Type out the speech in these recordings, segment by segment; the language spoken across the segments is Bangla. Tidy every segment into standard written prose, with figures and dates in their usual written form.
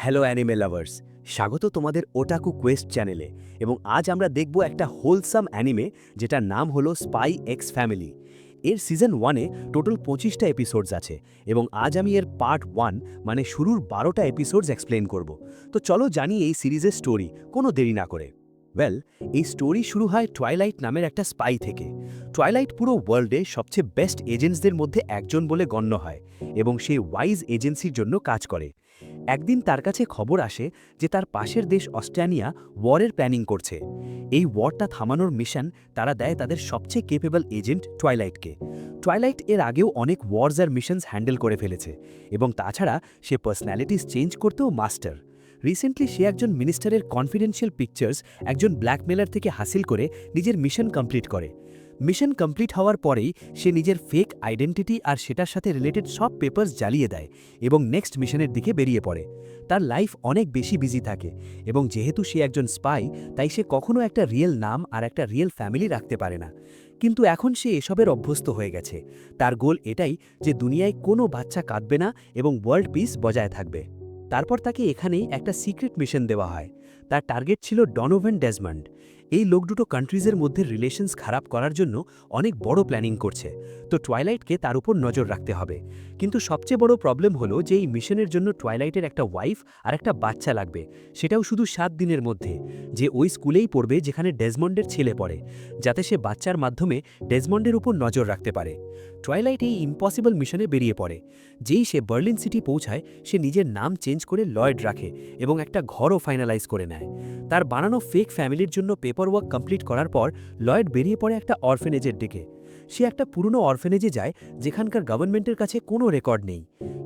হ্যালো অ্যানিমে লাভার্স, স্বাগত তোমাদের ওটাকু কোয়েস্ট চ্যানেলে। এবং আজ আমরা দেখব একটা হোলসাম অ্যানিমে যেটার নাম হলো স্পাই এক্স ফ্যামিলি। এর সিজন 1-এ টোটাল 25টা এপিসোডস আছে এবং আজ আমি এর পার্ট 1 মানে শুরুর 12টা এপিসোডস এক্সপ্লেন করব। তো চলো জানি এই সিরিজের স্টোরি কোনো দেরি না করে। ওয়েল, এই স্টোরি শুরু হয় টুয়াইলাইট নামের একটা স্পাই থেকে। টুয়াইলাইট পুরো ওয়ার্ল্ডে সবচেয়ে বেস্ট এজেন্টসদের মধ্যে একজন বলে গণ্য হয় এবং সে ওয়াইজ এজেন্সির জন্য কাজ করে। একদিন তার কাছে খবর আসে যে তার পাশের দেশ অস্ট্রেলিয়া ওয়ারের প্ল্যানিং করছে। এই ওয়ারটা থামানোর মিশন তারা দেয় তাদের সবচেয়ে কেপেবল এজেন্ট টুয়াইলাইটকে। টুয়াইলাইট এর আগেও অনেক ওয়ার্স আর মিশনস হ্যান্ডেল করে ফেলেছে এবং তাছাড়া সে পার্সোনালিটিস চেঞ্জ করতেও মাস্টার। রিসেন্টলি সে একজন মিনিস্টারের কনফিডেন্সিয়াল পিকচার্স একজন ব্ল্যাকমেলার থেকে হাসিল করে নিজের মিশন কমপ্লিট করে। মিশন কমপ্লিট হওয়ার পরেই সে নিজের ফেক আইডেন্টিটি আর সেটার সাথে রিলেটেড সব পেপার্স জ্বালিয়ে দেয় এবং নেক্সট মিশনের দিকে বেরিয়ে পড়ে। তার লাইফ অনেক বেশি বিজি থাকে এবং যেহেতু সে একজন স্পাই তাই সে কখনো একটা রিয়েল নাম আর একটা রিয়েল ফ্যামিলি রাখতে পারে না। কিন্তু এখন সে এসবের অভ্যস্ত হয়ে গেছে। তার গোল এটাই যে দুনিয়ায় কোনো বাচ্চা কাঁদবে না এবং ওয়ার্ল্ড পিস বজায় থাকবে। তারপর তাকে এখানেই একটা সিক্রেট মিশন দেওয়া হয়। তার টার্গেট ছিল ডনোভান ডেজমন্ড। এই লোক দুটো কান্ট্রিজের মধ্যে রিলেশনস খারাপ করার জন্য অনেক বড় প্ল্যানিং করছে, তো টুয়াইলাইটকে তার উপর নজর রাখতে হবে। কিন্তু সবচেয়ে বড় প্রবলেম হলো যে এই মিশনের জন্য টুয়াইলাইটের একটা ওয়াইফ আর একটা বাচ্চা লাগবে, সেটাও শুধু 7 দিনের মধ্যে, যে ওই স্কুলেই পড়বে যেখানে ডেজমন্ডের ছেলে পড়ে, যাতে সে বাচ্চার মাধ্যমে ডেজমন্ডের উপর নজর রাখতে পারে। টুয়াইলাইট এই ইম্পসিবল মিশনে বেরিয়ে পড়ে। যেই সে বার্লিন সিটি পৌঁছায় সে নিজের নাম চেঞ্জ করে লয়েড রাখে এবং একটা ঘরও ফাইনালাইজ করে নেয়। তার বানানো ফেক ফ্যামিলির জন্য পেপারওয়ার্ক কমপ্লিট করার পর লয়েড বেরিয়ে পড়ে একটা অরফেনেজের দিকে। সে একটা পুরনো অরফেনেজে যায় যেখানকার গভর্নমেন্টের কাছে কোনো রেকর্ড নেই।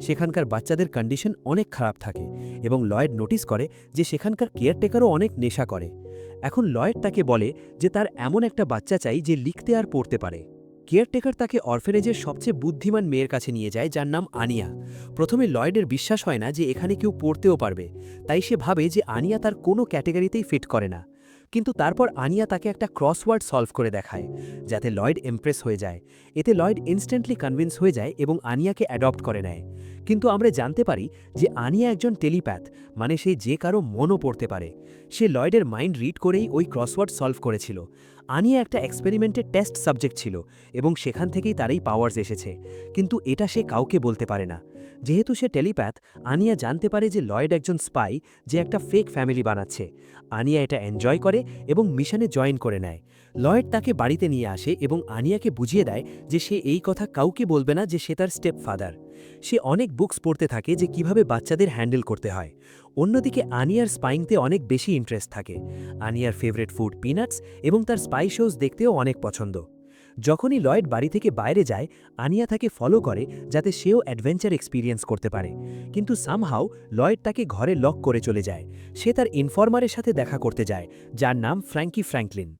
সেখানকার বাচ্চাদের কন্ডিশন অনেক খারাপ থাকে এবং লয়েড নোটিস করে যে সেখানকার কেয়ারটেকারও অনেক নেশা করে। এখন লয়েড তাকে বলে যে তার এমন একটা বাচ্চা চাই যে লিখতে আর পড়তে পারে। কেয়ারটেকার তাকে অরফেনেজের সবচেয়ে বুদ্ধিমান মেয়ের কাছে নিয়ে যায় যার নাম আনিয়া। প্রথমে লয়েডের বিশ্বাস হয় না যে এখানে কেউ পড়তেও পারবে, তাই সে ভাবে যে আনিয়া তার কোনো ক্যাটেগরিতেই ফিট করে না। কিন্তু তারপর আনিয়া তাকে একটা ক্রসওয়ার্ড সলভ করে দেখায়, যাতে লয়েড ইমপ্রেস হয়ে যায়। এতে লয়েড ইনস্ট্যান্টলি কনভিন্স হয়ে যায় এবং আনিয়াকে অ্যাডপ্ট করে নেয়। কিন্তু আমরা জানতে পারি যে আনিয়া একজন টেলিপ্যাথ, মানে সে যে কারো মনও পড়তে পারে। সে লয়েডের মাইন্ড রিড করেই ওই ক্রসওয়ার্ড সলভ করেছিল। আনিয়া একটা এক্সপেরিমেন্টের টেস্ট সাবজেক্ট ছিল এবং সেখান থেকেই তার এই পাওয়ার্স এসেছে, কিন্তু এটা সে কাউকে বলতে পারে না। যেহেতু সে টেলিপ্যাথ, আনিয়া জানতে পারে যে লয়েড একজন স্পাই যে একটা ফেক ফ্যামিলি বানাচ্ছে। আনিয়া এটা এনজয় করে এবং মিশনে জয়েন করে নেয়। লয়েড তাকে বাড়িতে নিয়ে আসে এবং আনিয়াকে বুঝিয়ে দেয় যে সে এই কথা কাউকে বলবে না যে সে তার স্টেপ ফাদার। সে অনেক বুকস পড়তে থাকে যে কিভাবে বাচ্চাদের হ্যান্ডেল করতে হয়। অন্যদিকে আনিয়ার স্পাইংতে অনেক বেশি ইন্টারেস্ট থাকে। আনিয়ার ফেভারিট ফুড পিনাটস এবং তার স্পাই শোজ দেখতেও অনেক পছন্দ। যখনই লয়েড বাড়ি থেকে বাইরে যায়, আনিয়া তাকে ফলো করে যাতে সেও অ্যাডভেঞ্চার এক্সপিরিয়েন্স করতে পারে। কিন্তু সামহাউ লয়েড তাকে ঘরে লক করে চলে যায়। সে তার ইনফরমারের সাথে দেখা করতে যায়, যার নাম ফ্র্যাঙ্কি ফ্র্যাঙ্কলিন।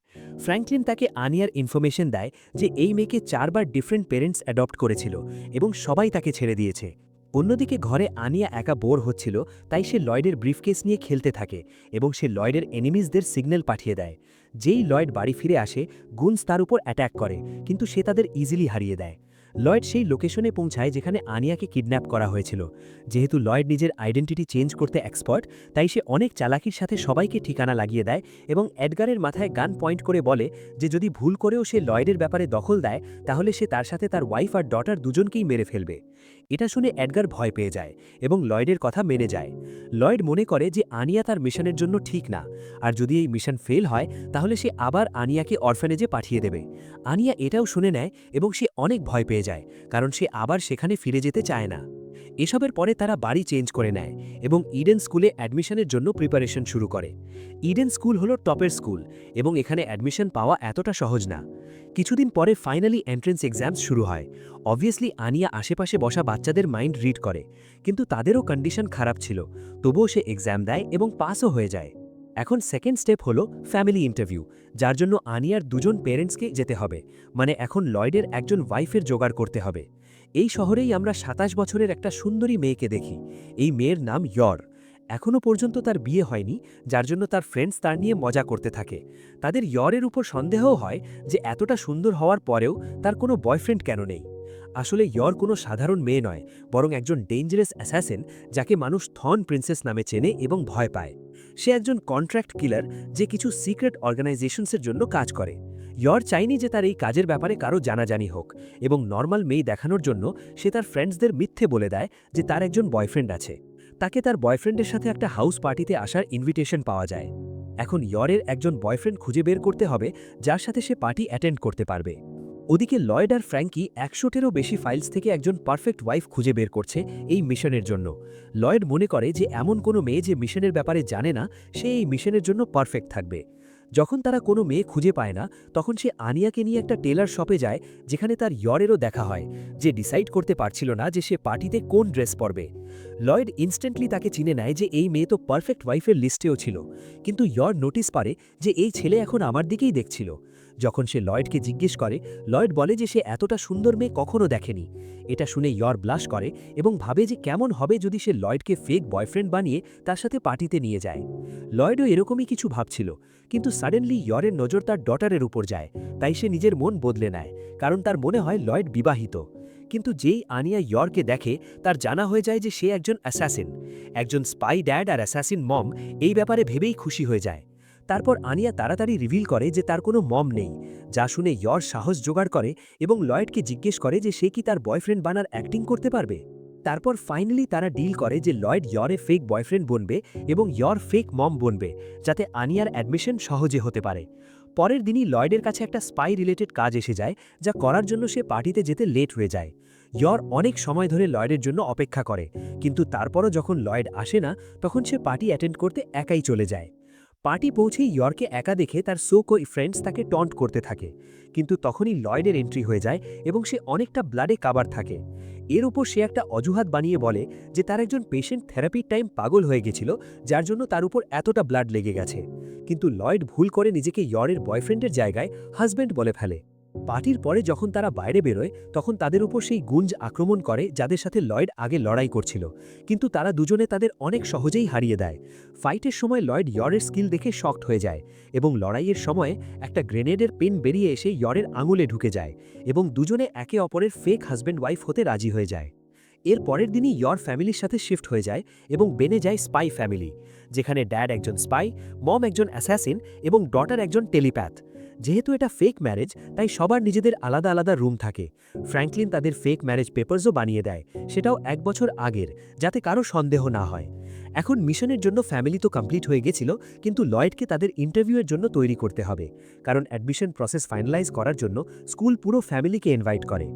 ফ্র্যাঙ্কলিন তাকে আনিয়ার ইনফরমেশন দেয় যে এই মেয়েকে 4বার ডিফারেন্ট পেরেন্টস অ্যাডপ্ট করেছিল এবং সবাই তাকে ছেড়ে দিয়েছে। অন্যদিকে ঘরে আনিয়া একা বোর হচ্ছিল, তাই সে লয়েডের ব্রিফকেস নিয়ে খেলতে থাকে এবং সে লয়েডের এনিমিজদের সিগন্যাল পাঠিয়ে দেয়। যেই লয়েড বাড়ি ফিরে আসে, গুনস তার উপর অ্যাট্যাক করে, কিন্তু সে তাদের ইজিলি হারিয়ে দেয়। লয়েড সেই লোকেশনে পৌঁছায় যেখানে আনিয়াকে কিডন্যাপ করা হয়েছিল। যেহেতু লয়েড নিজের আইডেন্টিটি চেঞ্জ করতে এক্সপার্ট, তাই সে অনেক চালাকির সাথে সবাইকে ঠিকানা লাগিয়ে দেয় এবং এডগারের মাথায় গান পয়েন্ট করে বলে যে যদি ভুল করেও সে লয়েডের ব্যাপারে দখল দেয় তাহলে সে তার সাথে তার ওয়াইফ আর ডটার দুজনকেই মেরে ফেলবে। এটা শুনে এডগার ভয় পেয়ে যায় এবং লয়েডের কথা মেনে যায়। লয়েড মনে করে যে আনিয়া তার মিশনের জন্য ঠিক না, আর যদি এই মিশন ফেল হয় তাহলে সে আবার আনিয়াকে অরফানেজে পাঠিয়ে দেবে। আনিয়া এটাও শুনে নেয় এবং সে অনেক ভয় পেয়ে যায়, কারণ সে আবার সেখানে ফিরে যেতে চায় না। এসবের পরে তারা বাড়ি চেঞ্জ করে নেয় এবং ইডেন স্কুলে অ্যাডমিশনের জন্য প্রিপারেশন শুরু করে। ইডেন স্কুল হলো টপের স্কুল এবং এখানে অ্যাডমিশন পাওয়া এতটা সহজ না। কিছুদিন পরে ফাইনালি এন্ট্রেন্স এক্সামস শুরু হয়। অবভিয়াসলি আনিয়া আশেপাশে বসা বাচ্চাদের মাইন্ড রিড করে, কিন্তু তাদেরও কন্ডিশন খারাপ ছিল। তবুও সে এক্সাম দেয় এবং পাসও হয়ে যায়। এখন সেকেন্ড স্টেপ হলো ফ্যামিলি ইন্টারভিউ, যার জন্য আনিয়ার দুজন পেরেন্টসকে যেতে হবে, মানে এখন লয়েডের একজন ওয়াইফের জোগাড় করতে হবে। এই শহরেই আমরা 27 বছরের একটা সুন্দরী মেয়েকে দেখি। এই মেয়ের নাম ইয়র। এখনও পর্যন্ত তার বিয়ে হয়নি, যার জন্য তার ফ্রেন্ডস তার নিয়ে মজা করতে থাকে। তাদের ইয়রের উপর সন্দেহও হয় যে এতটা সুন্দর হওয়ার পরেও তার কোনো বয়ফ্রেন্ড কেন নেই। আসলে ইয়র কোনো সাধারণ মেয়ে নয়, বরং একজন ডেঞ্জারাস অ্যাসাসিন যাকে মানুষ থর্ন প্রিন্সেস নামে চেনে এবং ভয় পায়। সে একজন কন্ট্রাক্ট কিলার যে কিছু সিক্রেট অর্গানাইজেশনসের জন্য কাজ করে। ইয়র চাইনি যে তার এই কাজের ব্যাপারে কারো জানাজানি হোক, এবং নর্মাল মেয়ে দেখানোর জন্য সে তার ফ্রেন্ডসদের মিথ্যে বলে দেয় যে তার একজন বয়ফ্রেন্ড আছে। তাকে তার বয়ফ্রেন্ডের সাথে একটা হাউস পার্টিতে আসার ইনভিটেশন পাওয়া যায়। এখন ইয়রের একজন বয়ফ্রেন্ড খুঁজে বের করতে হবে যার সাথে সে পার্টি অ্যাটেন্ড করতে পারবে। ওদিকে লয়েড আর ফ্র্যাঙ্কি 100টেরও বেশি ফাইলস থেকে একজন পারফেক্ট ওয়াইফ খুঁজে বের করছে এই মিশনের জন্য। লয়েড মনে করে যে এমন কোনো মেয়ে যে মিশনের ব্যাপারে জানে না সে এই মিশনের জন্য পারফেক্ট থাকবে। যখন তারা কোনো মেয়ে খুঁজে পায় না, তখন সে আনিয়াকে নিয়ে একটা টেলার শপে যায় যেখানে তার ইয়রেরও দেখা হয়, যে ডিসাইড করতে পারছিল না যে সে পার্টিতে কোন ড্রেস পরবে। লয়েড ইনস্ট্যান্টলি তাকে চিনে নেয় যে এই মেয়ে তো পারফেক্ট ওয়াইফের লিস্টেও ছিল, কিন্তু ইয়র নোটিস পারে যে এই ছেলে এখন আমার দিকেই দেখছিল। যখন সে লয়েডকে জিজ্ঞেস করে, লয়েড বলে যে সে এতটা সুন্দর মেয়ে কখনো দেখেনি। এটা শুনে ইয়র ব্লাশ করে এবং ভাবে যে কেমন হবে যদি সে লয়েডকে ফেক বয়ফ্রেন্ড বানিয়ে তার সাথে পার্টিতে নিয়ে যায়। লয়েডও এরকমই কিছু ভাবছিল, কিন্তু সাডেনলি ইয়রের নজর তার ডটারের উপর যায়, তাই সে নিজের মন বদলে নেয়, কারণ তার মনে হয় লয়েড বিবাহিত। কিন্তু যেই আনিয়া ইয়রকে দেখে, তার জানা হয়ে যায় যে সে একজন অ্যাসাসিন। একজন স্পাই ড্যাড আর অ্যাসাসিন মম এই ব্যাপারে ভেবেই খুশি হয়ে যায়। তারপর আনিয়া তাড়াতাড়ি রিভিল করে যে তার কোনো মম নেই, যা শুনে ইয়র সাহস জোগাড় করে এবং লয়েডকে জিজ্ঞেস করে যে সে কি তার বয়ফ্রেন্ড বানার অ্যাক্টিং করতে পারবে। তারপর ফাইনালি তারা ডিল করে যে লয়েড ইয়রে ফেক বয়ফ্রেন্ড বনবে এবং ইয়র ফেক মম বনবে, যাতে আনিয়ার অ্যাডমিশন সহজে হতে পারে। পরের দিনই লয়েডের কাছে একটা স্পাই রিলেটেড কাজ এসে যায়, যা করার জন্য সে পার্টিতে যেতে লেট হয়ে যায়। ইয়র অনেক সময় ধরে লয়েডের জন্য অপেক্ষা করে, কিন্তু তারপরও যখন লয়েড আসে না, তখন সে পার্টি অ্যাটেন্ড করতে একাই চলে যায়। পার্টি পৌঁছেই ইয়র্কে একা দেখে তার ফ্রেন্ডস তাকে টন্ট করতে থাকে, কিন্তু তখনই লয়েডের এন্ট্রি হয়ে যায় এবং সে অনেকটা ব্লাডে কাবার থাকে। এর উপর সে একটা অজুহাত বানিয়ে বলে যে তার একজন পেশেন্ট থেরাপির টাইম পাগল হয়ে গেছিল, যার জন্য তার উপর এতটা ব্লাড লেগে গেছে। কিন্তু লয়েড ভুল করে নিজেকে ইয়রের বয়ফ্রেন্ডের জায়গায় হাজব্যান্ড বলে ফেলে। পার্টির পরে যখন তারা বাইরে বেরোয়, তখন তাদের উপর সেই গুঞ্জ আক্রমণ করে যাদের সাথে লয়েড আগে লড়াই করছিল, কিন্তু তারা দুজনে তাদের অনেক সহজেই হারিয়ে দেয়। ফাইটের সময় লয়েড ইয়রের স্কিল দেখে শকড হয়ে যায়, এবং লড়াইয়ের সময় একটা গ্রেনেডের পিন বেরিয়ে এসে ইয়রের আঙুলে ঢুকে যায়, এবং দুজনে একে অপরের ফেক হাজব্যান্ড ওয়াইফ হতে রাজি হয়ে যায়। এর পরের দিনই ইয়র ফ্যামিলির সাথে শিফট হয়ে যায় এবং বেনে যায় স্পাই ফ্যামিলি, যেখানে ড্যাড একজন স্পাই, মম একজন অ্যাসাসিন এবং ডটার একজন টেলিপ্যাথ। যেহেতু এটা ফেক ম্যারেজ, তাই সবার নিজেদের আলাদা আলাদা রুম থাকে। ফ্র্যাঙ্কলিন তাদের ফেক ম্যারেজ পেপারসও বানিয়ে দেয়, সেটাও 1 বছর আগের, যাতে কারো সন্দেহ না হয়। এখন মিশনের জন্য ফ্যামিলি তো কমপ্লিট হয়ে গেছিল, কিন্তু লয়েডকে তাদের ইন্টারভিউয়ের জন্য তৈরি করতে হবে, কারণ অ্যাডমিশন প্রসেস ফাইনালাইজ করার জন্য স্কুল পুরো ফ্যামিলিকে ইনভাইট করে।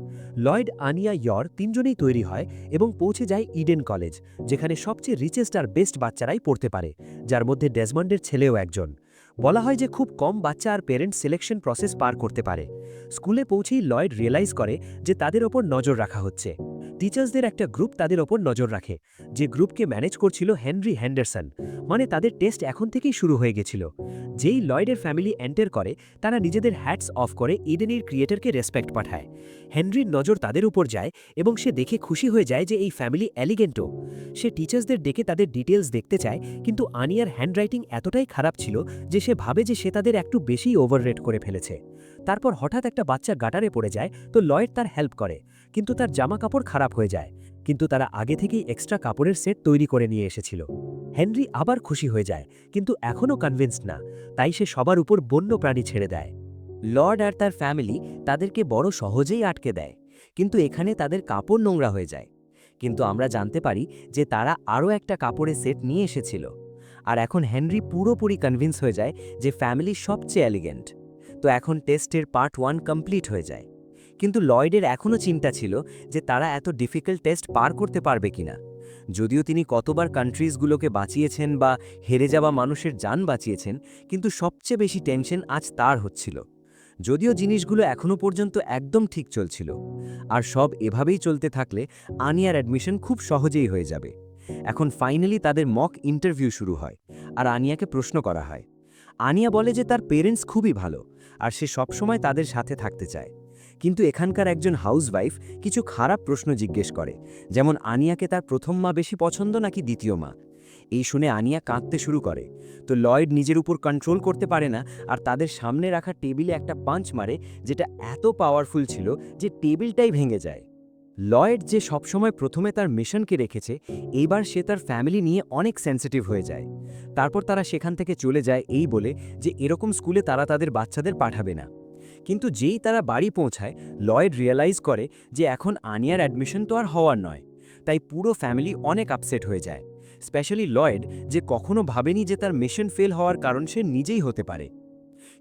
লয়েড, আনিয়া, ইয়র তিনজনেই তৈরি হয় এবং পৌঁছে যায় ইডেন কলেজ, যেখানে সবচেয়ে রিচেস্ট আর বেস্ট বাচ্চারাই পড়তে পারে, যার মধ্যে ডেজমন্ডের ছেলেও একজন। বলা হয় যে খুব কম বাচ্চা আর পেরেন্ট সিলেকশন প্রসেস পার করতে পারে। স্কুলে পৌঁছেই লয়েড রিয়েলাইজ করে যে তাদের ওপর নজর রাখা হচ্ছে। টিচার্সদের একটা গ্রুপ তাদের ওপর নজর রাখে, যে গ্রুপকে ম্যানেজ করছিল হেনরি হ্যান্ডারসন। মানে তাদের টেস্ট এখন থেকেই শুরু হয়ে গেছিল। যেই লয়েডের ফ্যামিলি এন্টার করে, তারা নিজেদের হ্যাটস অফ করে ইডেনের ক্রিয়েটরকে রেসপেক্ট পাঠায়। হেনরির নজর তাদের উপর যায় এবং সে দেখে খুশি হয়ে যায় যে এই ফ্যামিলি এলিগেন্টও। সে টিচার্সদের ডেকে তাদের ডিটেলস দেখতে চায়, কিন্তু আনিয়ার হ্যান্ডরাইটিং এতটাই খারাপ ছিল যে সে ভাবে যে সে তাদের একটু বেশি ওভাররেট করে ফেলেছে। তারপর হঠাৎ একটা বাচ্চা গাটারে পড়ে যায়, তো লয়েড তার হেল্প করে, কিন্তু তার জামা কাপড় খারাপ হয়ে যায়। কিন্তু তারা আগে থেকেই এক্সট্রা কাপড়ের সেট তৈরি করে নিয়ে এসেছিল। হেনরি আবার খুশি হয়ে যায়, কিন্তু এখনও কনভিন্সড না, তাই সে সবার উপর বন্য প্রাণী ছেড়ে দেয়। লর্ড আর তার ফ্যামিলি তাদেরকে বড় সহজেই আটকে দেয়, কিন্তু এখানে তাদের কাপড় নোংরা হয়ে যায়। কিন্তু আমরা জানতে পারি যে তারা আরও একটা কাপড়ের সেট নিয়ে এসেছিল। আর এখন হেনরি পুরোপুরি কনভিন্স হয়ে যায় যে ফ্যামিলি সবচেয়ে এলিগেন্ট। তো এখন টেস্টের পার্ট 1 কমপ্লিট হয়ে যায়, কিন্তু লয়েডের এখনও চিন্তা ছিল যে তারা এত ডিফিকাল্ট টেস্ট পার করতে পারবে কিনা। যদিও তিনি কতবার কান্ট্রিজগুলোকে বাঁচিয়েছেন বা হেরে যাওয়া মানুষের জান বাঁচিয়েছেন, কিন্তু সবচেয়ে বেশি টেনশন আজ তার হচ্ছিল। যদিও জিনিসগুলো এখনও পর্যন্ত একদম ঠিক চলছিল, আর সব এভাবেই চলতে থাকলে আনিয়ার অ্যাডমিশন খুব সহজেই হয়ে যাবে। এখন ফাইনালি তাদের মক ইন্টারভিউ শুরু হয়, আর আনিয়াকে প্রশ্ন করা হয়। আনিয়া বলে যে তার পেরেন্টস খুবই ভালো, আর সে সবসময় তাদের সাথে থাকতে চায়। কিন্তু এখানকার একজন হাউসওয়াইফ কিছু খারাপ প্রশ্ন জিজ্ঞেস করে, যেমন আনিয়াকে তার প্রথম মা বেশি পছন্দ নাকি দ্বিতীয় মা। এই শুনে আনিয়া কাঁদতে শুরু করে, তো লয়েড নিজের উপর কন্ট্রোল করতে পারে না, আর তাদের সামনে রাখা টেবিলে একটা পাঞ্চ মারে, যেটা এত পাওয়ারফুল ছিল যে টেবিলটাই ভেঙে যায়। লয়েড যে সবসময় প্রথমে তার মিশনকে রেখেছে, এইবার সে তার ফ্যামিলি নিয়ে অনেক সেন্সিটিভ হয়ে যায়। তারপর তারা সেখান থেকে চলে যায় এই বলে যে এরকম স্কুলে তারা তাদের বাচ্চাদের পাঠাবে না। কিন্তু যেই তারা বাড়ি পৌঁছায়, লয়েড রিয়েলাইজ করে যে এখন আনিয়ার অ্যাডমিশন তো আর হওয়ার নয়। তাই পুরো ফ্যামিলি অনেক আপসেট হয়ে যায়, স্পেশালি লয়েড, যে কখনো ভাবেনি যে তার মিশন ফেল হওয়ার কারণ সে নিজেই হতে পারে।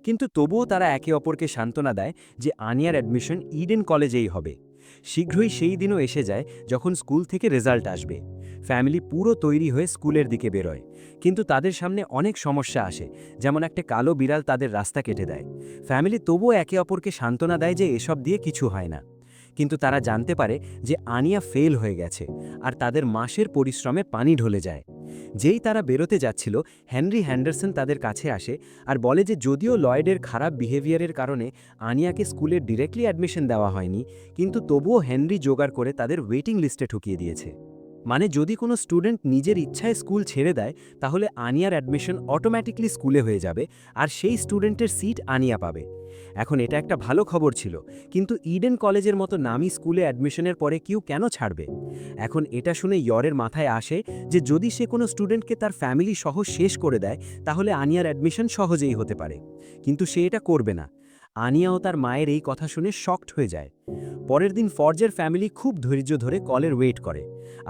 কিন্তু তবুও তারা একে অপরকে সান্ত্বনা দেয় যে আনিয়ার অ্যাডমিশন ইডেন কলেজেই হবে। শীঘ্রই সেই দিনও এসে যায় যখন স্কুল থেকে রেজাল্ট আসবে। ফ্যামিলি পুরো তৈরি হয়ে স্কুলের দিকে বেরোয়, কিন্তু তাদের সামনে অনেক সমস্যা আসে, যেমন একটা কালো বিড়াল তাদের রাস্তা কেটে দেয়। ফ্যামিলি তবুও একে অপরকে সান্ত্বনা দেয় যে এসব দিয়ে কিছু হয় না। কিন্তু তারা জানতে পারে যে আনিয়া ফেল হয়ে গেছে, আর তাদের মাসের পরিশ্রমে পানি ঢলে যায়। যেই তারা বেরোতে যাচ্ছিল, হেনরি হ্যান্ডারসন তাদের কাছে আসে আর বলে যে যদিও লয়েডের খারাপ বিহেভিয়ারের কারণে আনিয়াকে স্কুলে ডিরেক্টলি অ্যাডমিশন দেওয়া হয়নি, কিন্তু তবুও হেনরি জোগাড় করে তাদের ওয়েটিং লিস্টে ঢুকিয়ে দিয়েছে। মানে যদি কোনো স্টুডেন্ট নিজের ইচ্ছায় স্কুল ছেড়ে দেয়, তাহলে আনিয়ার অ্যাডমিশন অটোম্যাটিকলি স্কুলে হয়ে যাবে, আর সেই স্টুডেন্টের সিট আনিয়া পাবে। এখন এটা একটা ভালো খবর ছিল, কিন্তু ইডেন কলেজের মতো নামি স্কুলে অ্যাডমিশনের পরে কেউ কেন ছাড়বে? এখন এটা শুনে ইয়রের মাথায় আসে যে যদি সে কোনো স্টুডেন্টকে তার ফ্যামিলি সহ শেষ করে দেয়, তাহলে আনিয়ার অ্যাডমিশন সহজেই হতে পারে। কিন্তু সে এটা করবে না। আনিয়াও তার মায়ের এই কথা শুনে শকড হয়ে যায়। পরের দিন ফর্জের ফ্যামিলি খুব ধৈর্য ধরে কলের ওয়েট করে,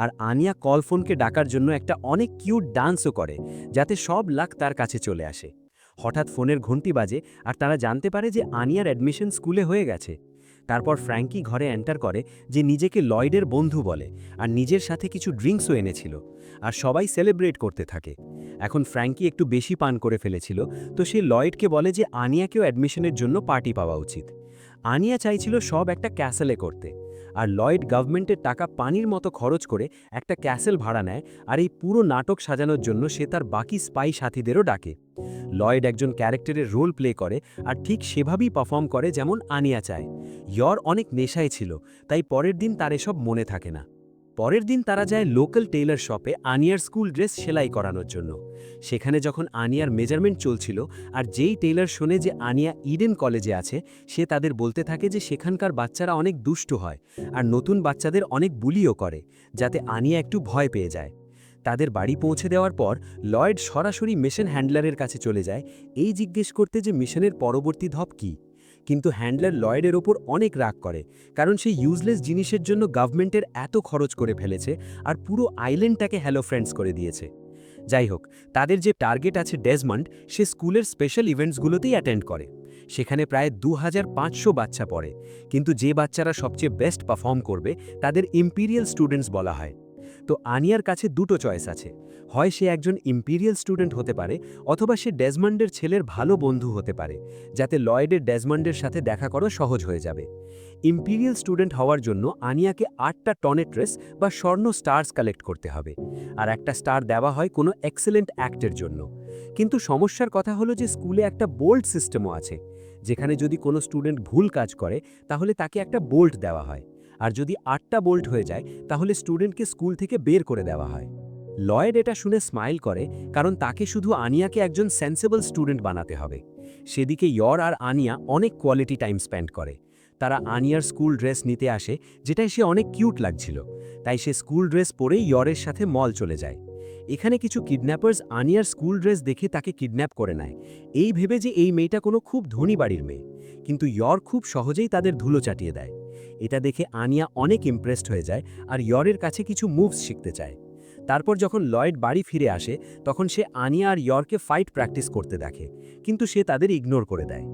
আর আনিয়া কল ফোনকে ডাকার জন্য একটা অনেক কিউট ডান্সও করে, যাতে সব লাক তার কাছে চলে আসে। হঠাৎ ফোনের ঘন্টি বাজে, আর তারা জানতে পারে যে আনিয়ার অ্যাডমিশন স্কুলে হয়ে গেছে। তারপর ফ্র্যাঙ্কি ঘরে এন্টার করে, যে নিজেকে লয়েডের বন্ধু বলে, আর নিজের সাথে কিছু ড্রিঙ্কসও এনেছিল, আর সবাই সেলিব্রেট করতে থাকে। এখন ফ্র্যাঙ্কি একটু বেশি পান করে ফেলেছিল, তো সে লয়েডকে বলে যে আনিয়াকেও অ্যাডমিশনের জন্য পার্টি পাওয়া উচিত। আনিয়া চাইছিল সব একটা ক্যাসেলে করতে, আর লয়েড গভর্নমেন্টের টাকা পানির মতো খরচ করে একটা ক্যাসেল ভাড়া নেয়, আর এই পুরো নাটক সাজানোর জন্য সে তার বাকি স্পাই সাথীদেরও ডাকে। লয়েড একজন ক্যারেক্টারের রোল প্লে করে, আর ঠিক সেভাবেই পারফর্ম করে যেমন আনিয়া চায়। ইয়র অনেক নেশায় ছিল, তাই পরের দিন তার এসব মনে থাকে না। পরের দিন তারা যায় লোকাল টেইলার শপে আনিয়ার স্কুল ড্রেস সেলাই করানোর জন্য। সেখানে যখন আনিয়ার মেজারমেন্ট চলছিল, আর যেই টেইলার শোনে যে আনিয়া ইডেন কলেজে আছে, সে তাদের বলতে থাকে যে সেখানকার বাচ্চারা অনেক দুষ্ট হয়, আর নতুন বাচ্চাদের অনেক বুলিও করে, যাতে আনিয়া একটু ভয় পেয়ে যায়। তাদের বাড়ি পৌঁছে দেওয়ার পর লয়েড সরাসরি মিশন হ্যান্ডলারের কাছে চলে যায়, এই জিজ্ঞেস করতে যে মিশনের পরবর্তী ধাপ কী। কিন্তু হ্যান্ডলার লয়েডের ওপর অনেক রাগ করে, কারণ সে ইউজলেস জিনিসের জন্য গভর্নমেন্টের এত খরচ করে ফেলেছে, আর পুরো আইল্যান্ডটাকে হ্যালো ফ্রেন্ডস করে দিয়েছে। যাই হোক, তাদের যে টার্গেট আছে ডেজমন্ড, সে স্কুলের স্পেশাল ইভেন্টসগুলোতেই অ্যাটেন্ড করে। সেখানে প্রায় 2500 বাচ্চা পড়ে, কিন্তু যে বাচ্চারা সবচেয়ে বেস্ট পারফর্ম করবে তাদের ইম্পিরিয়াল স্টুডেন্টস বলা হয়। তো আনিয়ার কাছে দুটো চয়েস আছে, হয় সে একজন ইম্পিরিয়াল স্টুডেন্ট হতে পারে, অথবা সে ডেজমন্ডের ছেলের ভালো বন্ধু হতে পারে, যাতে লয়েডের ডেজমন্ডের সাথে দেখা করা সহজ হয়ে যাবে। ইম্পিরিয়াল স্টুডেন্ট হওয়ার জন্য আনিয়াকে 8টা টনেট্রেস বা স্বর্ণ স্টার্স কালেক্ট করতে হবে, আর একটা স্টার দেওয়া হয় কোনো এক্সেলেন্ট অ্যাক্টের জন্য। কিন্তু সমস্যার কথা হলো যে স্কুলে একটা বোল্ট সিস্টেমও আছে, যেখানে যদি কোনো স্টুডেন্ট ভুল কাজ করে তাহলে তাকে একটা বোল্ট দেওয়া হয়, আর যদি 8টা বোল্ট হয়ে যায় তাহলে স্টুডেন্টকে স্কুল থেকে বের করে দেওয়া হয়। লয়েড এটা শুনে স্মাইল করে, কারণ তাকে শুধু আনিয়াকে একজন সেন্সেবল স্টুডেন্ট বানাতে হবে। সেদিকে ইয়র আর আনিয়া অনেক কোয়ালিটি টাইম স্পেন্ড করে। তারা আনিয়ার স্কুল ড্রেস নিতে আসে, যেটাই সে অনেক কিউট লাগছিল, তাই সে স্কুল ড্রেস পরেই ইয়রের সাথে মল চলে যায়। এখানে কিছু কিডন্যাপার্স আনিয়ার স্কুল ড্রেস দেখে তাকে কিডন্যাপ করে নেয়, এই ভেবে যে এই মেয়েটা কোনো খুব ধনী বাড়ির মেয়ে। কিন্তু ইয়র খুব সহজেই তাদের ধুলো চাটিয়ে দেয়। এটা দেখে আনিয়া অনেক ইমপ্রেসড হয়ে যায়, আর ইয়রের কাছে কিছু মুভস শিখতে চায়। তারপর যখন লয়েড বাড়ি ফিরে আসে, তখন সে আনিয়া আর ইয়রকে ফাইট প্র্যাকটিস করতে দেখে, কিন্তু সে তাদের ইগনোর করে দেয়।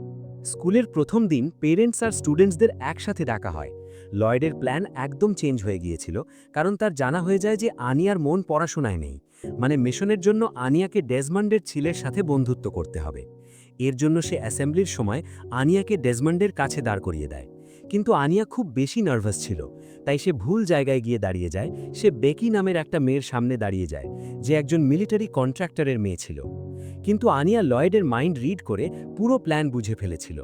স্কুলের প্রথম দিন পেরেন্টস আর স্টুডেন্টসদের একসাথে ডাকা হয়। লয়েডের প্ল্যান একদম চেঞ্জ হয়ে গিয়েছিল, কারণ তার জানা হয়ে যায় যে আনিয়ার মন পড়াশোনায় নেই। মানে মিশনের জন্য আনিয়াকে ডেজমন্ডের ছেলের সাথে বন্ধুত্ব করতে হবে। এর জন্য সে অ্যাসেম্বলির সময় আনিয়াকে ডেজমন্ডের কাছে দাঁড় করিয়ে দেয়। কিন্তু আনিয়া খুব বেশি নার্ভাস ছিল, তাই সে ভুল জায়গায় গিয়ে দাঁড়িয়ে যায়। সে বেকি নামের একটা মেয়ের সামনে দাঁড়িয়ে যায়, যে একজন মিলিটারি কন্ট্রাক্টরের মেয়ে ছিল। কিন্তু আনিয়া লয়েডের মাইন্ড রিড করে পুরো প্ল্যান বুঝে ফেলেছিল।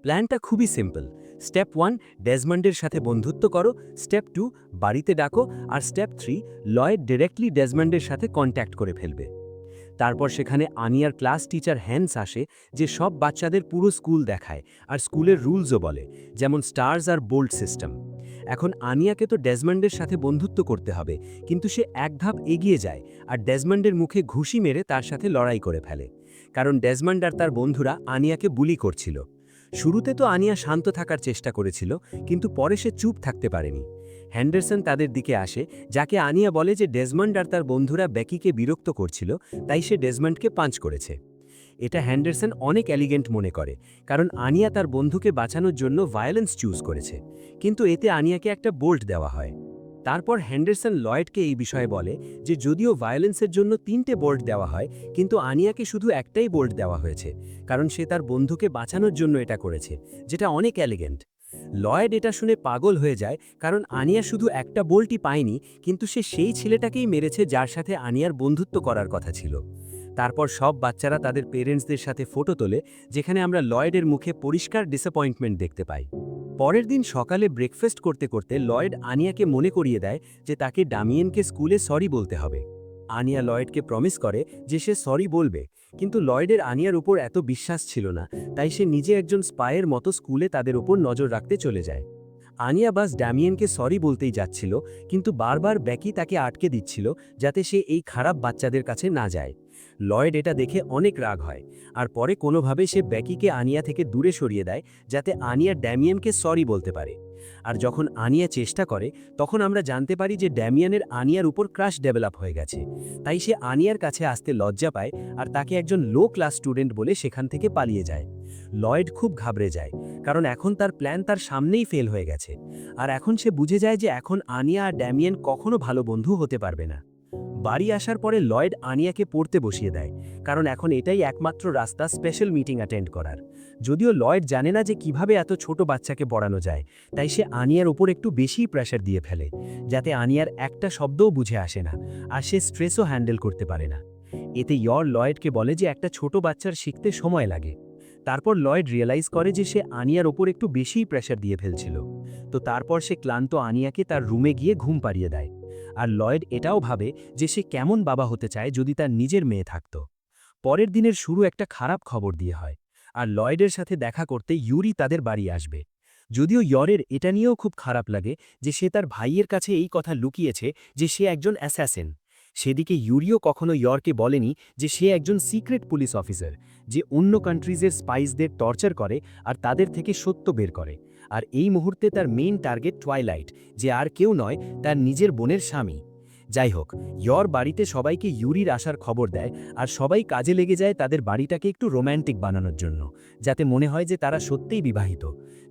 প্ল্যানটা খুবই সিম্পল। স্টেপ 1, ডেজমন্ডের সাথে বন্ধুত্ব করো। স্টেপ 2, বাড়িতে ডাকো। আর স্টেপ 3, লয়েড ডিরেক্টলি ডেজমন্ডের সাথে কন্ট্যাক্ট করে ফেলবে। তারপর সেখানে আনিয়ার ক্লাস টিচার হ্যান্স আসে, যে সব বাচ্চাদের পুরো স্কুল দেখায়, আর স্কুলের রুলসও বলে, যেমন স্টার্স আর বোল্ট সিস্টেম। এখন আনিয়াকে তো ডেজমন্ডের সাথে বন্ধুত্ব করতে হবে, কিন্তু সে এক ধাপ এগিয়ে যায় আর ডেজমন্ডের মুখে ঘুষি মেরে তার সাথে লড়াই করে ফেলে, কারণ ডেজমন্ড আর তার বন্ধুরা আনিয়াকে বুলি করছিল। শুরুতে তো আনিয়া শান্ত থাকার চেষ্টা করেছিল, কিন্তু পরে সে চুপ থাকতে পারেনি। হ্যান্ডারসন তাদের দিকে আসে, যাকে আনিয়া বলে যে ডেজমন্ড আর তার বন্ধুরা বেকিকে বিরক্ত করছিল, তাই সে ডেজমন্ডকে পাঞ্চ করেছে। এটা হ্যান্ডারসন অনেক এলিগেন্ট মনে করে, কারণ আনিয়া তার বন্ধুকে বাঁচানোর জন্য ভায়োলেন্স চুজ করেছে, কিন্তু এতে আনিয়াকে একটা বোল্ট দেওয়া হয়। তারপর হ্যান্ডারসন লয়েডকে এই বিষয়ে বলে যে যদিও ভায়োলেন্সের জন্য 3টে বোল্ট দেওয়া হয়, কিন্তু আনিয়াকে শুধু একটাই বোল্ট দেওয়া হয়েছে, কারণ সে তার বন্ধুকে বাঁচানোর জন্য এটা করেছে, যেটা অনেক এলিগেন্ট। লয়েড এটা শুনে পাগল হয়ে যায়, কারণ আনিয়া শুধু একটা বোল্টই পায়নি, কিন্তু সে সেই ছেলেটাকেই মেরেছে যার সাথে আনিয়ার বন্ধুত্ব করার কথা ছিল। তারপর সব বাচ্চারা তাদের পেরেন্টসদের সাথে ফটো তোলে, যেখানে আমরা লয়েডের মুখে পরিষ্কার ডিসঅ্যাপয়েন্টমেন্ট দেখতে পাই। পরের দিন সকালে ব্রেকফাস্ট করতে করতে লয়েড আনিয়াকে মনে করিয়ে দেয় যে তাকে ডামিয়েনকে স্কুলে সরি বলতে হবে। আনিয়া লয়েডকে প্রমিস করে যে সে সরি বলবে, কিন্তু লয়েডের আনিয়ার উপর এত বিশ্বাস ছিল না, তাই সে নিজে একজন স্পায়ের মতো স্কুলে তাদের উপর নজর রাখতে চলে যায়। আনিয়া বাস ড্যামিয়েনকে সরি বলতেই যাচ্ছিল, কিন্তু বারবার বেকি তাকে আটকে দিচ্ছিল যাতে সে এই খারাপ বাচ্চাদের কাছে না যায়। লয়েড এটা দেখে অনেক রাগ হয়, আর পরে কোনোভাবে সে বেকিকে আনিয়া থেকে দূরে সরিয়ে দেয় যাতে আনিয়া ড্যামিয়েনকে সরি বলতে পারে। আর যখন আনিয়া চেষ্টা করে, তখন আমরা জানতে পারি যে ড্যামিয়ানের আনিয়ার উপর ক্রাশ ডেভেলপ হয়ে গেছে, তাই সে আনিয়ার কাছে আসতে লজ্জা পায় আর তাকে একজন লো ক্লাস স্টুডেন্ট বলে সেখান থেকে পালিয়ে যায়। লয়েড খুব ঘাবড়ে যায়, কারণ এখন তার প্ল্যান তার সামনেই ফেল হয়ে গেছে, আর এখন সে বুঝে যায় যে এখন আনিয়া আর ড্যামিয়েন কখনো ভালো বন্ধু হতে পারবে না। বাড়ি আসার পরে লয়েড আনিয়াকে পড়তে বসিয়ে দেয়, কারণ এখন এটাই একমাত্র রাস্তা স্পেশাল মিটিং অ্যাটেন্ড করার। যদিও লয়েড জানে না যে কিভাবে এত ছোট বাচ্চাকে পড়ানো যায়, তাই সে আনিয়ার উপর একটু বেশিই প্রেশার দিয়ে ফেলে, যাতে আনিয়ার একটা শব্দও বুঝে আসে না, আর সে স্ট্রেসও হ্যান্ডেল করতে পারে না। এতে লয়েডকে বলে যে একটা ছোট বাচ্চার শিখতে সময় লাগে। তারপর লয়েড রিয়েলাইজ করে যে সে আনিয়ার ওপর একটু বেশিই প্রেশার দিয়ে ফেলছিল। তো তারপর সে ক্লান্ত আনিয়াকে তার রুমে গিয়ে ঘুম পাড়িয়ে দেয়। আর লয়েড এটাও ভাবে যে সে কেমন বাবা হতে চায় যদি তার নিজের মেয়ে থাকত। পরের দিনের শুরু একটা খারাপ খবর দিয়ে হয়, আর লয়েডের সাথে দেখা করতে ইউরি তাদের বাড়ি আসবে। যদিও ইয়রের এটা নিয়েও খুব খারাপ লাগে যে সে তার ভাইয়ের কাছে এই কথা লুকিয়েছে যে সে একজন অ্যাসাসিন। সেদিকে ইউরিও কখনো ইয়রকে বলেনি যে সে একজন সিক্রেট পুলিশ অফিসার, যে অন্য কান্ট্রিজের স্পাইসদের টর্চার করে আর তাদের থেকে সত্য বের করে। আর এই মুহূর্তে তার মেইন টার্গেট টুয়াইলাইট, যে আর কেউ নয়, তার নিজের বোনের স্বামী। যাই হোক, ইয়র বাড়িতে সবাইকে ইউরির আসার খবর দেয়, আর সবাই কাজে লেগে যায় তাদের বাড়িটাকে একটু রোম্যান্টিক বানানোর জন্য, যাতে মনে হয় যে তারা সত্যিই বিবাহিত।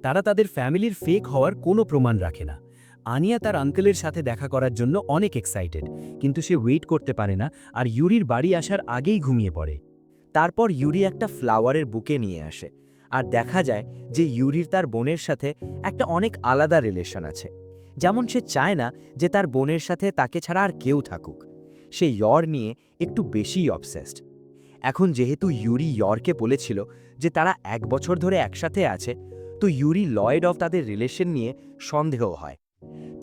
তারা তাদের ফ্যামিলির ফেক হওয়ার কোনো প্রমাণ রাখে না। আনিয়া তার আঙ্কেলের সাথে দেখা করার জন্য অনেক এক্সাইটেড, কিন্তু সে ওয়েট করতে পারে না, আর ইউরির বাড়ি আসার আগেই ঘুমিয়ে পড়ে। তারপর ইউরি একটা ফ্লাওয়ারের বুকে নিয়ে আসে, আর দেখা যায় যে ইউরির তার বোনের সাথে একটা অনেক আলাদা রিলেশন আছে, যেমন সে চায় না যে তার বোনের সাথে তাকে ছাড়া আর কেউ থাকুক। সে ইয়র নিয়ে একটু বেশিই অবসেসড। এখন যেহেতু ইউরি ইয়রকে বলেছিল যে তারা 1 বছর ধরে একসাথে আছে, তো ইউরি লয়েড অফ তাদের রিলেশন নিয়ে সন্দেহ হয়।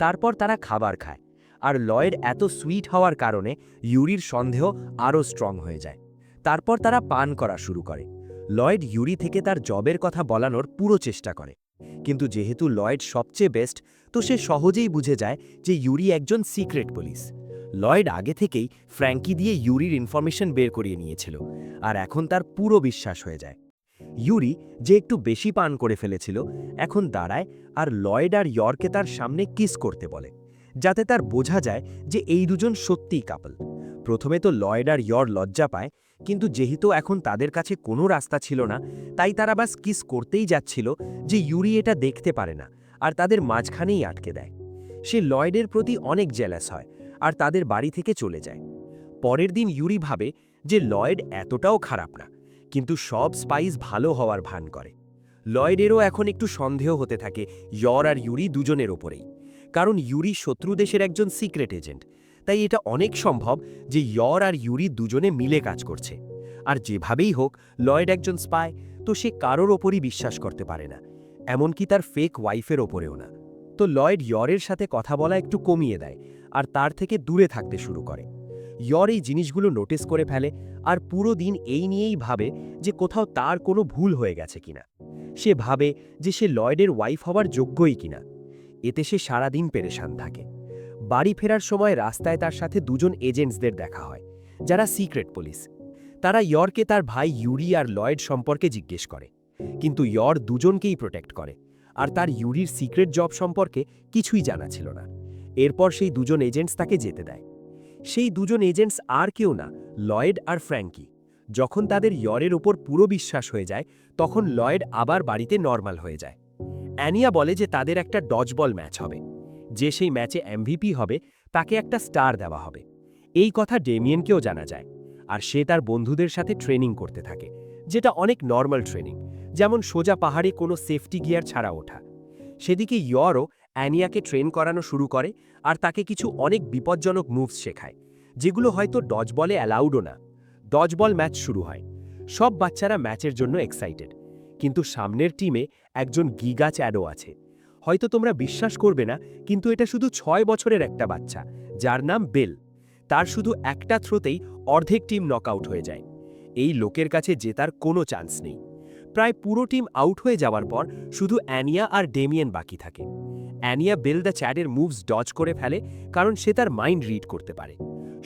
তারপর তারা খাবার খায়, আর লয়েড এত সুইট হওয়ার কারণে ইউরির সন্দেহ আরও স্ট্রং হয়ে যায়। তারপর তারা পান করা শুরু করে। লয়েড ইউরি থেকে তার জবের কথা বলানোর পুরো চেষ্টা করে, কিন্তু যেহেতু লয়েড সবচেয়ে বেস্ট, তো সে সহজেই বুঝে যায় যে ইউরি একজন সিক্রেট পুলিশ। লয়েড আগে থেকেই ফ্র্যাঙ্কি দিয়ে ইউরির ইনফরমেশন বের করিয়ে নিয়েছিল, আর এখন তার পুরো বিশ্বাস হয়ে যায়। ইউরি, যে একটু বেশি পান করে ফেলেছিল, এখন দাঁড়ায় আর লয়েড আর ইয়রকে তার সামনে কিস করতে বলে, যাতে তার বোঝা যায় যে এই দুজন সত্যিই কাপল। প্রথমে তো লয়েড আর ইয়র লজ্জা পায়, কিন্তু যেহেতু এখন তাদের কাছে কোনো রাস্তা ছিল না, তাই তারা বাস কিস করতেই যাচ্ছিল যে ইউরি এটা দেখতে পারে না, আর তাদের মাঝখানেই আটকে দেয়। সে লয়েডের প্রতি অনেক জেলাস হয়, আর তাদের বাড়ি থেকে চলে যায়। পরের দিন ইউরি ভাবে যে লয়েড এতটাও খারাপ না, কিন্তু সব স্পাইস ভালো হওয়ার ভান করে। লয়েডেরও এখন একটু সন্দেহ হতে থাকে ইয়র আর ইউরি দুজনের ওপরেই, কারণ ইউরি শত্রু দেশের একজন সিক্রেট এজেন্ট, তাই এটা অনেক সম্ভব যে ইয়র আর ইউরি দুজনে মিলে কাজ করছে। আর যেভাবেই হোক, লয়েড একজন স্পাই, তো সে কারোর ওপরই বিশ্বাস করতে পারে না, এমনকি তার ফেক ওয়াইফের ওপরেও না। তো লয়েড ইয়রের সাথে কথা বলা একটু কমিয়ে দেয়, আর তার থেকে দূরে থাকতে শুরু করে। ইয়র এই জিনিসগুলো নোটিস করে ফেলে, আর পুরো দিন এই নিয়েই ভাবে যে কোথাও তার কোনো ভুল হয়ে গেছে কিনা। সে ভাবে যে সে লয়েডের ওয়াইফ হওয়ার যোগ্যই কিনা। এতে সে সারাদিন পেরেশান থাকে। বাড়ি ফেরার সময় রাস্তায় তার সাথে দুজন এজেন্টসদের দেখা হয়, যারা সিক্রেট পুলিশ। তারা ইয়রকে তার ভাই ইউরি আর লয়েড সম্পর্কে জিজ্ঞেস করে, কিন্তু ইয়র দুজনকেই প্রোটেক্ট করে, আর তার ইউরির সিক্রেট জব সম্পর্কে কিছুই জানা ছিল না। এরপর সেই দুজন এজেন্টস তাকে যেতে দেয়। সেই দুজন এজেন্টস আর কেউ না, লয়েড আর ফ্র্যাঙ্কি। যখন তাদের ইয়রের ওপর পুরো বিশ্বাস হয়ে যায়, তখন লয়েড আবার বাড়িতে নর্মাল হয়ে যায়। অ্যানিয়া বলে যে তাদের একটা ডজবল ম্যাচ হবে। যে সেই ম্যাচে এমভিপি হবে তাকে একটা স্টার দেওয়া হবে। এই কথা ডেমিয়েনকেও জানা যায়, আর সে তার বন্ধুদের সাথে ট্রেনিং করতে থাকে, যেটা অনেক নর্মাল ট্রেনিং, যেমন সোজা পাহাড়ে কোনো সেফটি গিয়ার ছাড়া ওঠা। সেদিকে ইয়রও অ্যানিয়াকে ট্রেন করানো শুরু করে, আর তাকে কিছু অনেক বিপজ্জনক মুভস শেখায়, যেগুলো হয়তো ডজবলে অ্যালাউডও না। ডজবল ম্যাচ শুরু হয়। সব বাচ্চারা ম্যাচের জন্য এক্সাইটেড, কিন্তু সামনের টিমে একজন গিগা চ্যাডো আছে। হয়তো তোমরা বিশ্বাস করবে না, কিন্তু এটা শুধু 6 বছরের একটা বাচ্চা, যার নাম বেল। তার শুধু একটা থ্রোতেই অর্ধেক টিম নকআউট হয়ে যায়। এই লোকের কাছে জেতার কোনো চান্স নেই। প্রায় পুরো টিম আউট হয়ে যাওয়ার পর শুধু অ্যানিয়া আর ডেমিয়েন বাকি থাকে। অ্যানিয়া বেল দ্য চ্যাডের মুভস ডজ করে ফেলে, কারণ সে তার মাইন্ড রিড করতে পারে।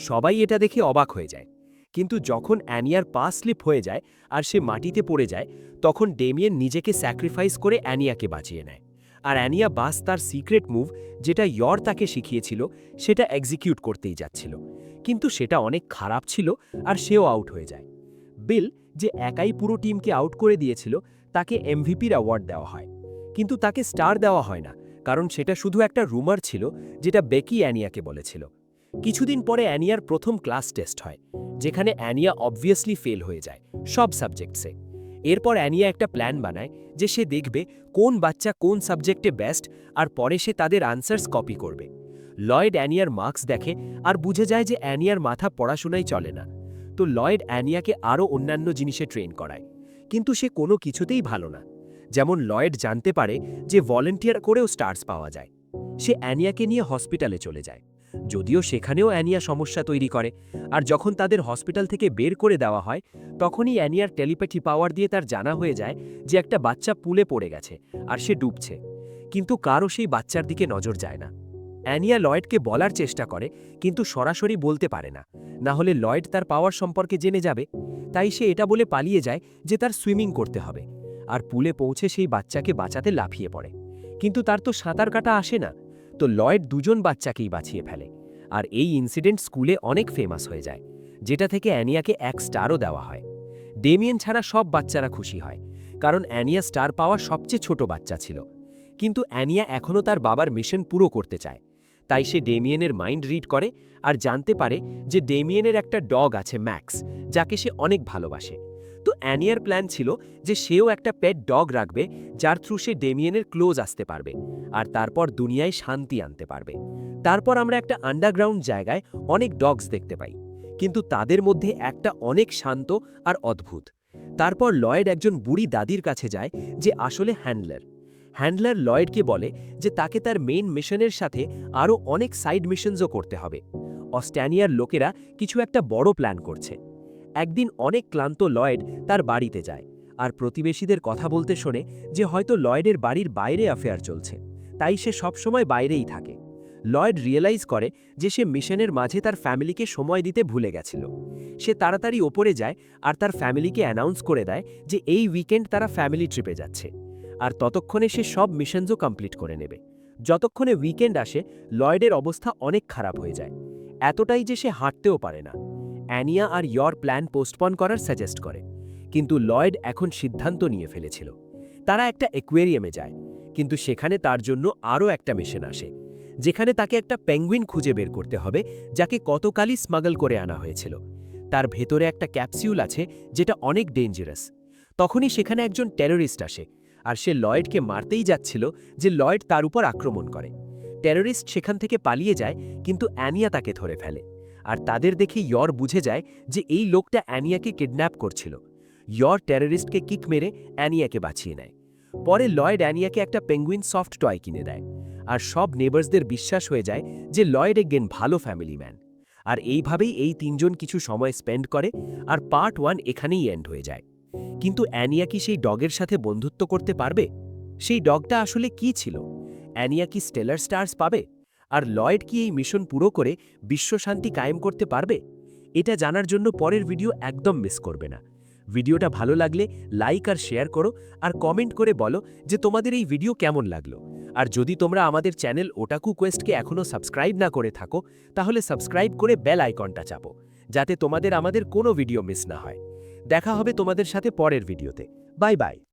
সবাই এটা দেখে অবাক হয়ে যায়। কিন্তু যখন অ্যানিয়ার পা স্লিপ হয়ে যায় আর সে মাটিতে পড়ে যায়, তখন ডেমিয়েন নিজেকে স্যাক্রিফাইস করে অ্যানিয়াকে বাঁচিয়ে নেয়। আর অ্যানিয়া বাস তার সিক্রেট মুভ, যেটা ইয়র তাকে শিখিয়েছিল, সেটা এক্সিকিউট করতেই যাচ্ছিল। কিন্তু সেটা অনেক খারাপ ছিল, আর সেও আউট হয়ে যায়। বিল, যে একাই পুরো টিমকে আউট করে দিয়েছিল, তাকে এমভিপির অ্যাওয়ার্ড দেওয়া হয়। কিন্তু তাকে স্টার দেওয়া হয় না, কারণ সেটা শুধু একটা রুমার ছিল, যেটা বেকি অ্যানিয়াকে বলেছিল। কিছুদিন পরে অ্যানিয়ার প্রথম ক্লাস টেস্ট হয়, যেখানে অ্যানিয়া অবভিয়াসলি ফেল হয়ে যায় সব সাবজেক্টসে। এরপর অ্যানিয়া একটা প্ল্যান বানায় যে সে দেখবে কোন বাচ্চা কোন সাবজেক্টে বেস্ট, আর পরে সে তাদের আনসার্স কপি করবে। লয়েড অ্যানিয়ার মার্কস দেখে আর বুঝে যায় যে অ্যানিয়ার মাথা পড়াশোনাই চলে না। তো লয়েড অ্যানিয়াকে আরও অন্যান্য জিনিসে ট্রেন করায়, কিন্তু সে কোনো কিছুতেই ভালো না। যেমন লয়েড জানতে পারে যে ভলেন্টিয়ার করেও স্টার্স পাওয়া যায়। সে অ্যানিয়াকে নিয়ে হসপিটালে চলে যায়, যদিও সেখানেও অ্যানিয়া সমস্যা তৈরি করে। আর যখন তাদের হসপিটাল থেকে বের করে দেওয়া হয়, তখনই অ্যানিয়ার টেলিপ্যাথি পাওয়ার দিয়ে তার জানা হয়ে যায় যে একটা বাচ্চা পুলে পড়ে গেছে আর সে ডুবছে, কিন্তু কারও সেই বাচ্চার দিকে নজর যায় না। অ্যানিয়া লয়েডকে বলার চেষ্টা করে, কিন্তু সরাসরি বলতে পারে না, না হলে লয়েড তার পাওয়ার সম্পর্কে জেনে যাবে। তাই সে এটা বলে পালিয়ে যায় যে তার সুইমিং করতে হবে, আর পুলে পৌঁছে সেই বাচ্চাকে বাঁচাতে লাফিয়ে পড়ে। কিন্তু তার তো সাঁতার কাটা আসে না, তো লয়েড দুজন বাচ্চাকেই বাঁচিয়ে ফেলে। আর এই ইনসিডেন্ট স্কুলে অনেক ফেমাস হয়ে যায়, যেটা থেকে অ্যানিয়াকে 1 স্টারও দেওয়া হয়। ডেমিয়েন ছাড়া সব বাচ্চারা খুশি হয়, কারণ অ্যানিয়া স্টার পাওয়া সবচেয়ে ছোট বাচ্চা ছিল। কিন্তু অ্যানিয়া এখনও তার বাবার মিশন পুরো করতে চায়। তাই সে ডেমিয়েনের মাইন্ড রিড করে আর জানতে পারে যে ডেমিয়েনের একটা ডগ আছে, ম্যাক্স, যাকে সে অনেক ভালোবাসে। তো অ্যানিয়ার প্ল্যান ছিল যে সেও একটা পেট ডগ রাখবে, যার থ্রু সে ডেমিয়েনের ক্লোজ আসতে পারবে, আর তারপর দুনিয়ায় শান্তি আনতে পারবে। তারপর আমরা একটা আন্ডারগ্রাউন্ড জায়গায় অনেক ডগস দেখতে পাই, কিন্তু তাদের মধ্যে একটা অনেক শান্ত আর অদ্ভুত। তারপর লয়েড একজন বুড়ি দাদির কাছে যায়, যে আসলে হ্যান্ডলার। হ্যান্ডলার লয়েডকে বলে যে তাকে তার মেইন মিশনের সাথে আরও অনেক সাইড মিশনসও করতে হবে। অস্ট্যানিয়ার লোকেরা কিছু একটা বড় প্ল্যান করছে। একদিন অনেক ক্লান্ত লয়েড তার বাড়িতে যায়, আর প্রতিবেশীদের কথা বলতে শোনে যে হয়তো লয়েডের বাড়ির বাইরে অ্যাফেয়ার চলছে, তাই সে সবসময় বাইরেই থাকে। লয়েড রিয়েলাইজ করে যে সে মিশনের মাঝে তার ফ্যামিলিকে সময় দিতে ভুলে গেছিল। সে তাড়াতাড়ি ওপরে যায় আর তার ফ্যামিলিকে অ্যানাউন্স করে দেয় যে এই উইকেন্ড তারা ফ্যামিলি ট্রিপে যাচ্ছে, আর ততক্ষণে সে সব মিশনসও কমপ্লিট করে নেবে। যতক্ষণে উইকেন্ড আসে, লয়েডের অবস্থা অনেক খারাপ হয়ে যায়, এতটাই যে সে হাঁটতেও পারে না। অ্যানিয়া আর ইয়র প্ল্যান পোস্টপন করার সাজেস্ট করে, কিন্তু লয়েড এখন সিদ্ধান্ত নিয়ে ফেলেছিল। তারা একটা অ্যাকোয়ারিয়ামে যায়, কিন্তু সেখানে তার জন্য আরও একটা মিশন আসে, যেখানে তাকে একটা পেঙ্গুইন খুঁজে বের করতে হবে, যাকে গতকালই স্মাগল করে আনা হয়েছিল। তার ভেতরে একটা ক্যাপসিউল আছে, যেটা অনেক ডেঞ্জারাস। তখনই সেখানে একজন টেররিস্ট আসে, আর সে লয়েডকে মারতেই যাচ্ছিল যে লয়েড তার উপর আক্রমণ করে। টেররিস্ট সেখান থেকে পালিয়ে যায়, কিন্তু অ্যানিয়া তাকে ধরে ফেলে। আর তাদের দেখে ইয়র বুঝে যায় যে এই লোকটা অ্যানিয়াকে কিডন্যাপ করছিল। ইয়র টেররিস্টকে কিক মেরে অ্যানিয়াকে বাঁচিয়ে নেয়। পরে লয়েড অ্যানিয়াকে একটা পেঙ্গুইন সফট টয় কিনে দেয়, আর সব নেবার্সদের বিশ্বাস হয়ে যায় যে লয়েড একজন ভালো ফ্যামিলি ম্যান। আর এইভাবেই এই তিনজন কিছু সময় স্পেন্ড করে, আর পার্ট 1 এখানেই এন্ড হয়ে যায়। কিন্তু অ্যানিয়া কি সেই ডগের সাথে বন্ধুত্ব করতে পারবে? সেই ডগটা আসলে কি ছিল? অ্যানিয়া কি স্টেলার স্টার্স পাবে? আর লয়েড কি এই মিশন পুরো করে বিশ্বশান্তি কায়েম করতে পারবে? এটা জানার জন্য পরের ভিডিও একদম মিস করবে না। ভিডিওটা ভালো লাগলে লাইক আর শেয়ার করো, আর কমেন্ট করে বলো যে তোমাদের এই ভিডিও কেমন লাগলো। আর যদি তোমরা আমাদের চ্যানেল ওটাকু কোয়েস্টকে এখনও সাবস্ক্রাইব না করে থাকো, তাহলে সাবস্ক্রাইব করে বেল আইকনটা চাপো, যাতে তোমাদের আমাদের কোনো ভিডিও মিস না হয়। দেখা হবে তোমাদের সাথে পরের ভিডিওতে। Bye bye.